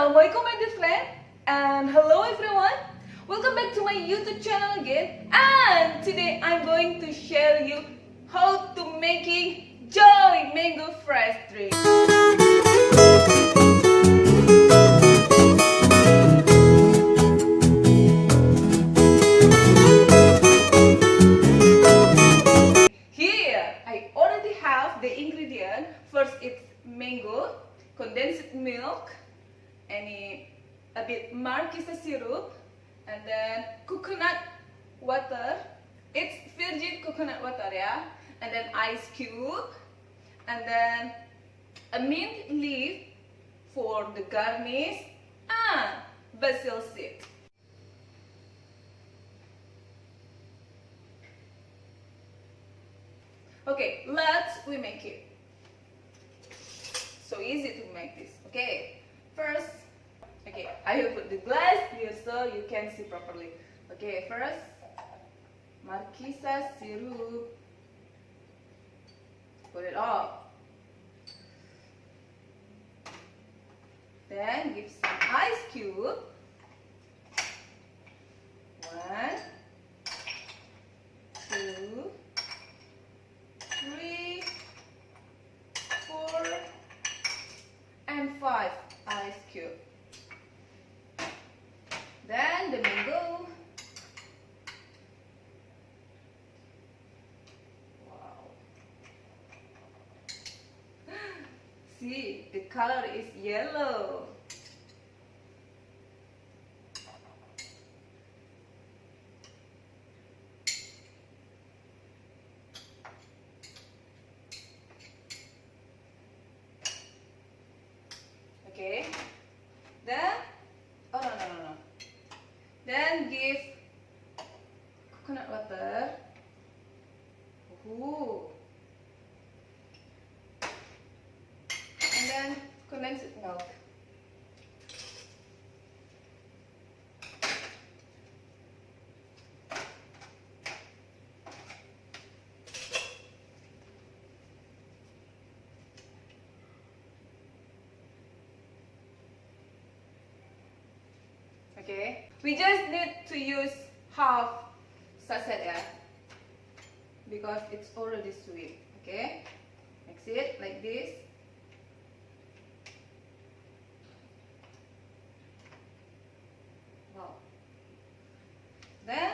Assalamualaikum my dear friend, and hello everyone. Welcome back to my YouTube channel again. And today I'm going to share you how to making joy mango fresh drink. Here I already have the ingredient. First it's mango, condensed milk, a bit Marquisa Syrup, and then coconut water. It's virgin coconut water, yeah. And then ice cube, and then a mint leaf for the garnish, and Basil Seeds. Okay, we make it. So easy to make this. Okay, first, I will put the glass here so you can see properly. Okay, first, Marquisa Syrup. Put it all. Then give some ice cube. 1, 2, 3, 4, and 5 ice cube. Then the mango. Wow. See, the color is yellow. Okay. Then, oh no. Then give coconut water. Ooh. And then condensed milk. Okay, we just need to use half sachet, yeah, because it's already sweet. Okay, mix it like this. Wow. Then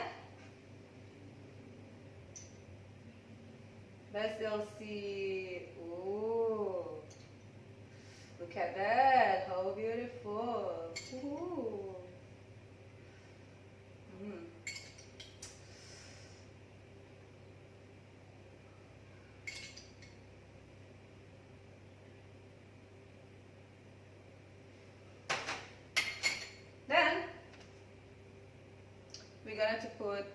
Basil Seeds. Oh, look at that! How beautiful! Ooh. Then we're going to put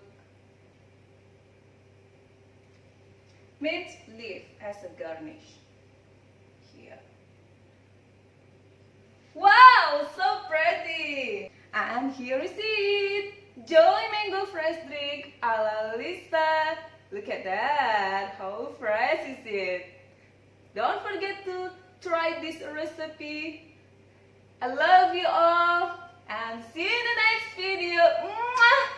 mint leaf as a garnish here. Wow, so pretty! And here is it, Joy Mango Fresh Drink ala Lisa. Look at that, how fresh is it? Don't forget to try this recipe. I love you all, and see you in the next video. Mwah!